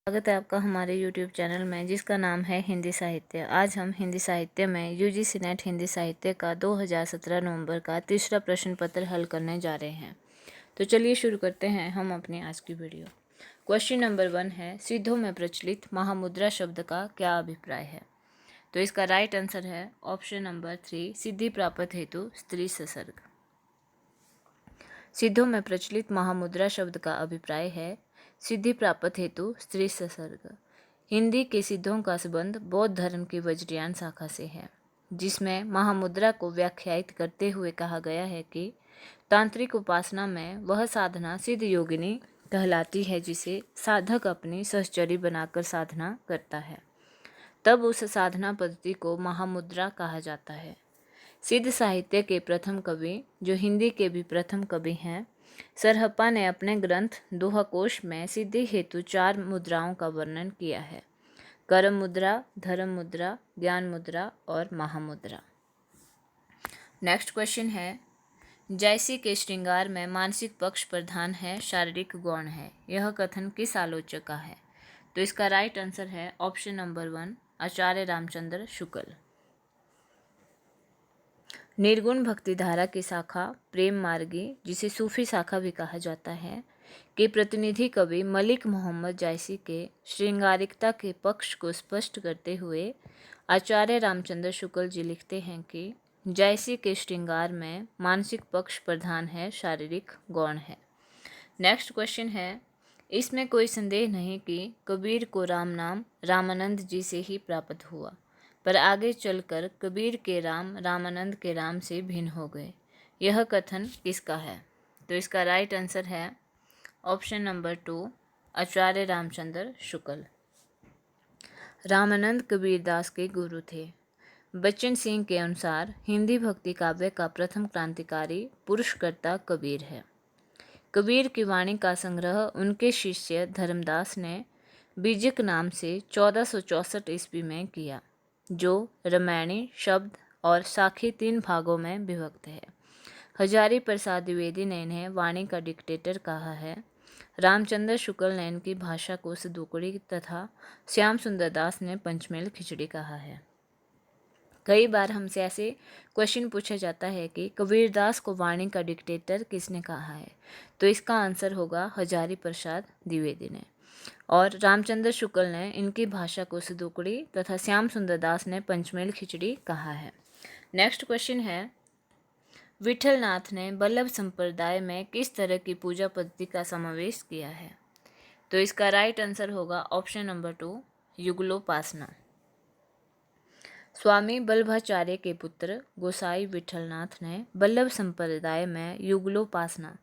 स्वागत है आपका हमारे YouTube चैनल में जिसका नाम है हिंदी साहित्य। आज हम हिंदी साहित्य में यूजीसी नेट हिंदी साहित्य का 2017 नवंबर का तीसरा प्रश्न पत्र हल करने जा रहे हैं। तो चलिए शुरू करते हैं हम अपनी आज की वीडियो। क्वेश्चन नंबर 1 है, सिद्धों में प्रचलित महामुद्रा शब्द का क्या अभिप्राय है? तो इसका राइट आंसर है ऑप्शन नंबर 3, सिद्धि प्राप्त हेतु स्त्री ससर्ग। सिद्धों में प्रचलित महामुद्रा शब्द का अभिप्राय है सिद्धि प्राप्त हेतु स्त्री ससर्ग। हिंदी के सिद्धों का संबंध बौद्ध धर्म की वज्रयान शाखा से है, जिसमें महामुद्रा को व्याख्यायित करते हुए कहा गया है कि तांत्रिक उपासना में वह साधना सिद्ध योगिनी कहलाती है जिसे साधक अपनी सहचरी बनाकर साधना करता है। तब उस साधना पद्धति को महामुद्रा कहा जाता है। सिद्ध साहित्य के प्रथम कवि, जो हिंदी के भी प्रथम कवि हैं, सरहप्पा ने अपने ग्रंथ दोहाकोश में सिद्धि हेतु 4 मुद्राओं का वर्णन किया है: कर्म मुद्रा, धर्म मुद्रा, ज्ञान मुद्रा और महामुद्रा। नेक्स्ट क्वेश्चन है, जैसी के श्रृंगार में मानसिक पक्ष प्रधान है, शारीरिक गौण है, यह कथन किस आलोचक का है? तो इसका राइट आंसर है ऑप्शन नंबर 1, आचार्य रामचंद्र शुक्ल। निर्गुण भक्ति धारा की शाखा प्रेम मार्गी, जिसे सूफी शाखा भी कहा जाता है, के प्रतिनिधि कवि मलिक मोहम्मद जायसी के श्रृंगारिकता के पक्ष को स्पष्ट करते हुए आचार्य रामचंद्र शुक्ल जी लिखते हैं कि जायसी के श्रृंगार में मानसिक पक्ष प्रधान है, शारीरिक गौण है। नेक्स्ट क्वेश्चन है, इसमें कोई संदेह नहीं कि कबीर को राम नाम रामानंद जी से ही प्राप्त हुआ, पर आगे चलकर कबीर के राम रामानंद के राम से भिन्न हो गए। यह कथन किसका है? तो इसका राइट आंसर है ऑप्शन नंबर 2, आचार्य रामचंद्र शुक्ल। रामानंद कबीरदास के गुरु थे। बच्चन सिंह के अनुसार हिंदी भक्ति काव्य का प्रथम क्रांतिकारी पुरुषकर्ता कबीर है। कबीर की वाणी का संग्रह उनके शिष्य धर्मदास ने बीजक नाम से 1464 ईस्वी में किया, जो रामायणी शब्द और साखी 3 भागों में विभक्त है। हजारी प्रसाद द्विवेदी ने इन्हें वाणी का डिक्टेटर कहा है। रामचंद्र शुक्ल ने इनकी भाषा को सदुकड़ी तथा श्याम सुंदर दास ने पंचमेल खिचड़ी कहा है। कई बार हमसे ऐसे क्वेश्चन पूछा जाता है कि कबीरदास को वाणी का डिक्टेटर किसने कहा है? तो इसका आंसर होगा हजारी प्रसाद द्विवेदी ने, और रामचंद्र शुक्ल ने इनकी भाषा को सदुकड़ी तथा श्याम सुंदर दास ने पंचमेल खिचड़ी कहा है। नेक्स्ट क्वेश्चन है, विठलनाथ ने बल्लभ संप्रदाय में किस तरह की पूजा पद्धति का समावेश किया है? तो इसका राइट आंसर होगा ऑप्शन नंबर 2, युगलोपासना। स्वामी बल्लभाचार्य के पुत्र गोसाई विठलनाथ ने बल्लभ संप्रदाय में युगलोपासना,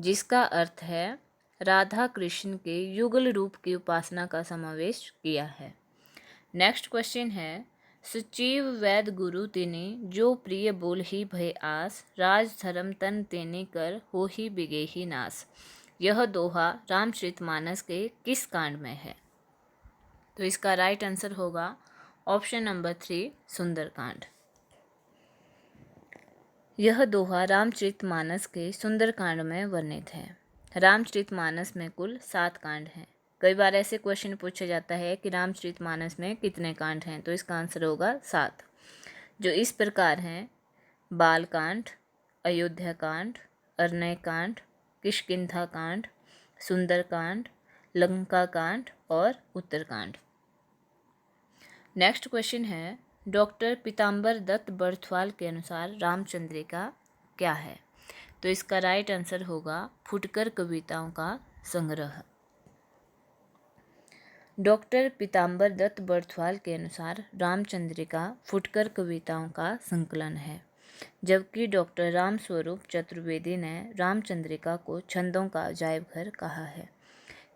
जिसका अर्थ है राधा कृष्ण के युगल रूप की उपासना का समावेश किया है। नेक्स्ट क्वेश्चन है, सचिव वैद गुरु तेने जो प्रिय बोल ही भय आस, राज धर्म तन तेने कर हो ही बिगे ही नास। यह दोहा रामचरितमानस के किस कांड में है? तो इसका राइट आंसर होगा ऑप्शन नंबर 3, सुंदरकांड। यह दोहा रामचरितमानस के सुंदरकांड में वर्णित है। रामचरितमानस में कुल 7 कांड हैं। कई बार ऐसे क्वेश्चन पूछा जाता है कि रामचरितमानस में कितने कांड हैं, तो इसका आंसर होगा 7, जो इस प्रकार हैं: बालकांड, अयोध्या कांड, अरण्य कांड, किष्किंधा कांड, सुंदरकांड, लंका कांड और उत्तरकांड। नेक्स्ट क्वेश्चन है, डॉक्टर पीताम्बर दत्त बर्थवाल के अनुसार रामचंद्रिका क्या है? तो इसका राइट आंसर होगा फुटकर कविताओं का संग्रह। डॉक्टर पीताम्बर दत्त बर्थवाल के अनुसार रामचंद्रिका फुटकर कविताओं का संकलन है, जबकि डॉक्टर रामस्वरूप चतुर्वेदी ने रामचंद्रिका को छंदों का अजायब घर कहा है।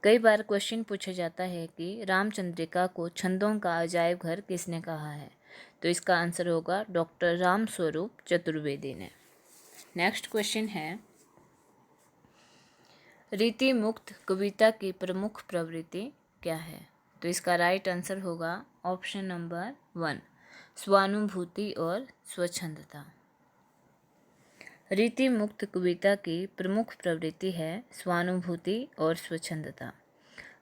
कई बार क्वेश्चन पूछा जाता है कि रामचंद्रिका को छंदों का अजायब घर किसने कहा है? तो इसका आंसर होगा डॉक्टर रामस्वरूप चतुर्वेदी ने। नेक्स्ट क्वेश्चन है, रीति मुक्त कविता की प्रमुख प्रवृत्ति क्या है? तो इसका राइट आंसर होगा ऑप्शन नंबर 1, स्वानुभूति और स्वच्छंदता। रीति मुक्त कविता की प्रमुख प्रवृत्ति है स्वानुभूति और स्वच्छंदता।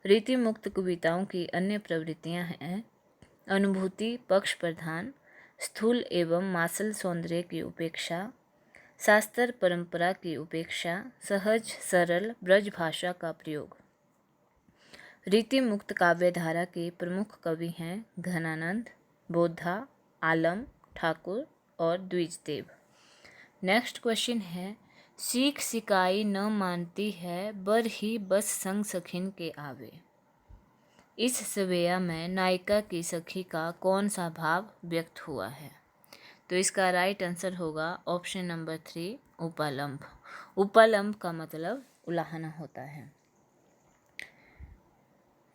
रीति मुक्त कविताओं की अन्य प्रवृत्तियां हैं अनुभूति पक्ष प्रधान, स्थूल एवं मासल सौंदर्य की उपेक्षा, शास्त्र परंपरा की उपेक्षा, सहज सरल ब्रज भाषा का प्रयोग। रीति मुक्त काव्य धारा के प्रमुख कवि हैं घनानंद, बोधा, आलम, ठाकुर और द्विजदेव। नेक्स्ट क्वेश्चन है सीख सिकाई न मानती है बर ही बस संग सखिन के आवे। इस सवेया में नायिका की सखी का कौन सा भाव व्यक्त हुआ है? तो इसका राइट आंसर होगा ऑप्शन नंबर 3 उपालंब। उपालंब का मतलब उलाहना होता है।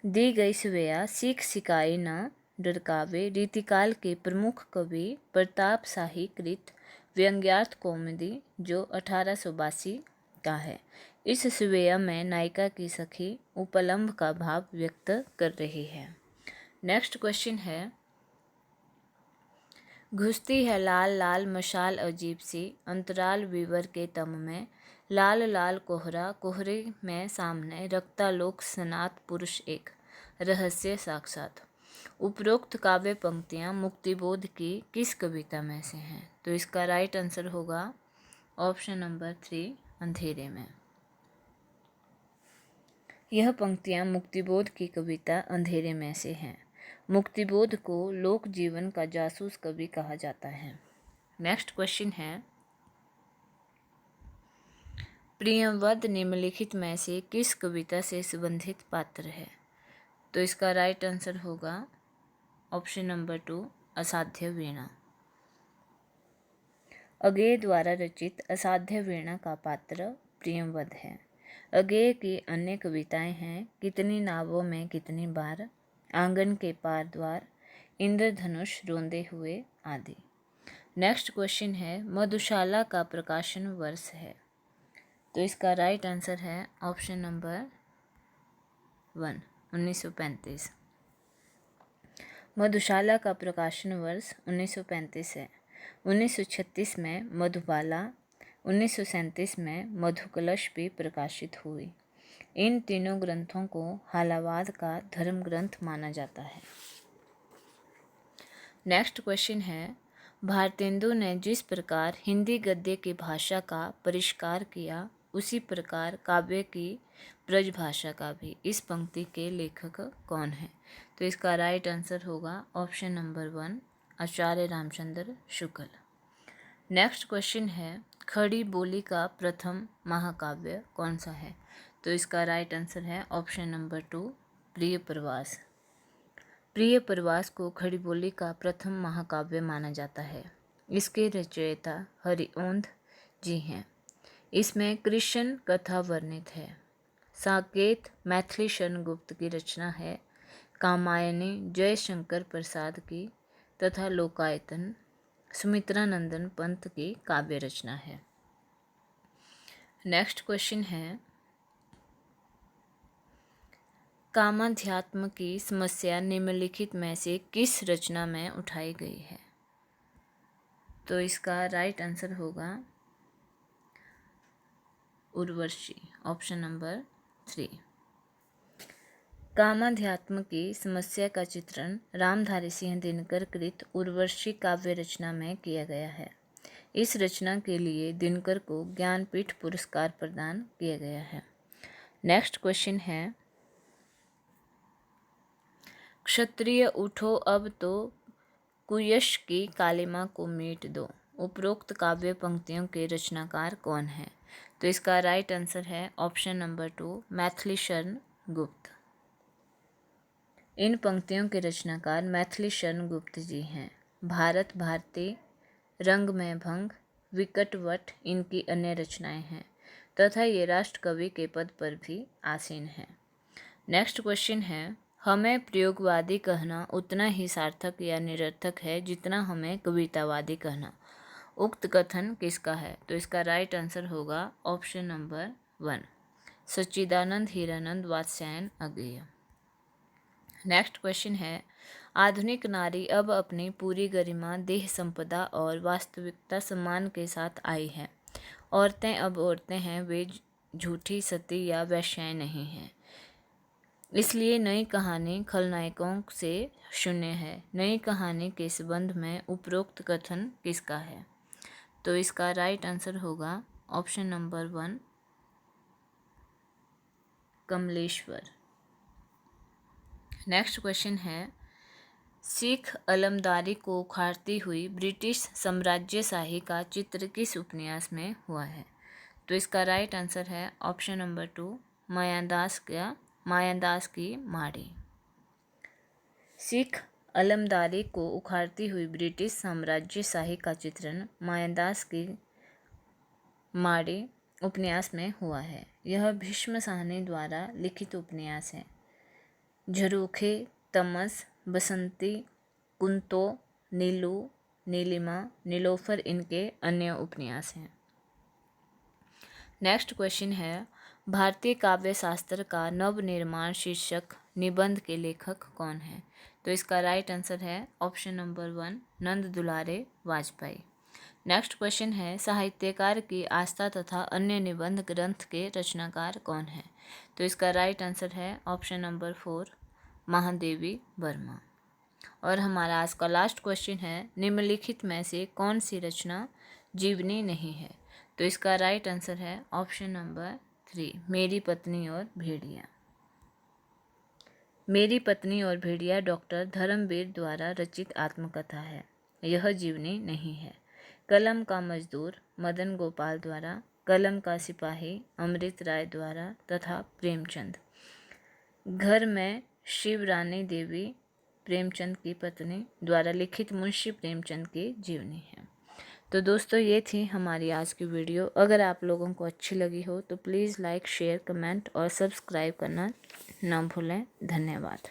दी गई सवेया सीख सिकाई न डरकावे रीतिकाल के प्रमुख कवि प्रताप शाही कृत व्यंग्यार्थ कौमुदी जो 1882 का है। इस सवेया में नायिका की सखी उपलम्ब का भाव व्यक्त कर रही है। नेक्स्ट क्वेश्चन है घुसती है लाल लाल मशाल अजीब सी अंतराल विवर के तम में लाल लाल कोहरा कोहरे में सामने रखता लोक सनात पुरुष एक रहस्य साक्षात। उपरोक्त काव्य पंक्तियाँ मुक्तिबोध की किस कविता में से हैं? तो इसका राइट आंसर होगा ऑप्शन नंबर 3 अंधेरे में। यह पंक्तियाँ मुक्तिबोध की कविता अंधेरे में से हैं। मुक्तिबोध को लोक जीवन का जासूस कवि कहा जाता है। नेक्स्ट क्वेश्चन है प्रियंवद निम्नलिखित में से किस कविता से संबंधित पात्र है? तो इसका राइट आंसर होगा ऑप्शन नंबर 2 असाध्य वीणा। अगेय द्वारा रचित असाध्य वीणा का पात्र प्रियंवद है। अगेय की अन्य कविताएं हैं कितनी नावों में कितनी बार, आंगन के पार द्वार, इंद्रधनुष रोंदे हुए आदि। नेक्स्ट क्वेश्चन है मधुशाला का प्रकाशन वर्ष है। तो इसका राइट आंसर है ऑप्शन नंबर 1 1935। मधुशाला का प्रकाशन वर्ष 1935 है। 1936 में मधुबाला, 1937 में मधुकलश भी प्रकाशित हुई। इन तीनों ग्रंथों को हालावाद का धर्म ग्रंथ माना जाता है। नेक्स्ट क्वेश्चन है भारतेंदु ने जिस प्रकार हिंदी गद्य की भाषा का परिष्कार किया उसी प्रकार काव्य की ब्रजभाषा का भी। इस पंक्ति के लेखक कौन है? तो इसका राइट आंसर होगा ऑप्शन नंबर 1 आचार्य रामचंद्र शुक्ल। नेक्स्ट क्वेश्चन है खड़ी बोली का प्रथम महाकाव्य कौन सा है? तो इसका राइट आंसर है ऑप्शन नंबर 2 प्रिय प्रवास। प्रिय प्रवास को खड़ी बोली का प्रथम महाकाव्य माना जाता है। इसके रचयिता हरिओंद जी हैं। इसमें कृष्ण कथा वर्णित है। साकेत मैथिली शरण गुप्त की रचना है। कामायनी जयशंकर प्रसाद की तथा लोकायतन सुमित्रानंदन पंत की काव्य रचना है। नेक्स्ट क्वेश्चन है कामाध्यात्म की समस्या निम्नलिखित में से किस रचना में उठाई गई है? तो इसका राइट आंसर होगा उर्वशी ऑप्शन नंबर 3। कामाध्यात्म की समस्या का चित्रण रामधारी सिंह दिनकर कृत उर्वशी काव्य रचना में किया गया है। इस रचना के लिए दिनकर को ज्ञानपीठ पुरस्कार प्रदान किया गया है। नेक्स्ट क्वेश्चन है क्षत्रिय उठो अब तो कुयश की कालिमा को मीट दो। उपरोक्त काव्य पंक्तियों के रचनाकार कौन है? तो इसका राइट आंसर है ऑप्शन नंबर 2 मैथिली शरण गुप्त। इन पंक्तियों के रचनाकार मैथिली शरण गुप्त जी हैं। भारत भारती, रंग में भंग, विकटवट इनकी अन्य रचनाएं हैं तथा ये राष्ट्र कवि के पद पर भी आसीन हैं। नेक्स्ट क्वेश्चन है हमें प्रयोगवादी कहना उतना ही सार्थक या निरर्थक है जितना हमें कवितावादी कहना। उक्त कथन किसका है? तो इसका राइट आंसर होगा ऑप्शन नंबर 1 सच्चिदानंद हीरानंद वात्स्यायन अगेय। नेक्स्ट क्वेश्चन है आधुनिक नारी अब अपनी पूरी गरिमा देह संपदा और वास्तविकता सम्मान के साथ आई है। औरतें अब औरतें हैं, वे झूठी सती या वैश्याएं नहीं हैं। इसलिए नई कहानी खलनायकों से शून्य है। नई कहानी के संबंध में उपरोक्त कथन किसका है? तो इसका राइट आंसर होगा option number 1, Kamleshwar. Next question है, सिख अलमदारी को उखाड़ती हुई ब्रिटिश साम्राज्यशाही का चित्र किस उपन्यास में हुआ है? तो इसका राइट आंसर है ऑप्शन नंबर 2, मायादास की माड़ी। सिख अलमदारी को उखाड़ती हुई ब्रिटिश साम्राज्यशाही का चित्रण मायादास की माड़ी उपन्यास में हुआ है। यह भीष्म साहनी द्वारा लिखित उपन्यास है। झरोखे, तमस, बसंती, कुंतो, नीलू, नीलिमा, नीलोफर इनके अन्य उपन्यास हैं। नेक्स्ट क्वेश्चन है, भारतीय काव्य शास्त्र का नवनिर्माण शीर्षक निबंध के लेखक कौन है? तो इसका राइट आंसर है ऑप्शन नंबर 1, नंद दुलारे वाजपेयी। नेक्स्ट क्वेश्चन है, साहित्यकार की आस्था तथा अन्य निबंध ग्रंथ के रचनाकार कौन है? तो इसका राइट आंसर है ऑप्शन नंबर 4, महादेवी वर्मा। और हमारा आज का लास्ट क्वेश्चन है, निम्नलिखित में से कौन सी रचना जीवनी नहीं है? तो इसका राइट आंसर है ऑप्शन नंबर 3, मेरी पत्नी और भेड़िया। मेरी पत्नी और भेड़िया डॉक्टर धर्मवीर द्वारा रचित आत्मकथा है। यह जीवनी नहीं है। कलम का मजदूर मदन गोपाल द्वारा, कलम का सिपाही अमृत राय द्वारा तथा प्रेमचंद। घर में शिवरानी देवी प्रेमचंद की पत्नी द्वारा लिखित मुंशी प्रेमचंद की जीवनी है। तो दोस्तों, ये थी हमारी आज की वीडियो। अगर आप लोगों को अच्छी लगी हो तो प्लीज़ लाइक, शेयर, कमेंट और सब्सक्राइब करना ना भूलें। धन्यवाद।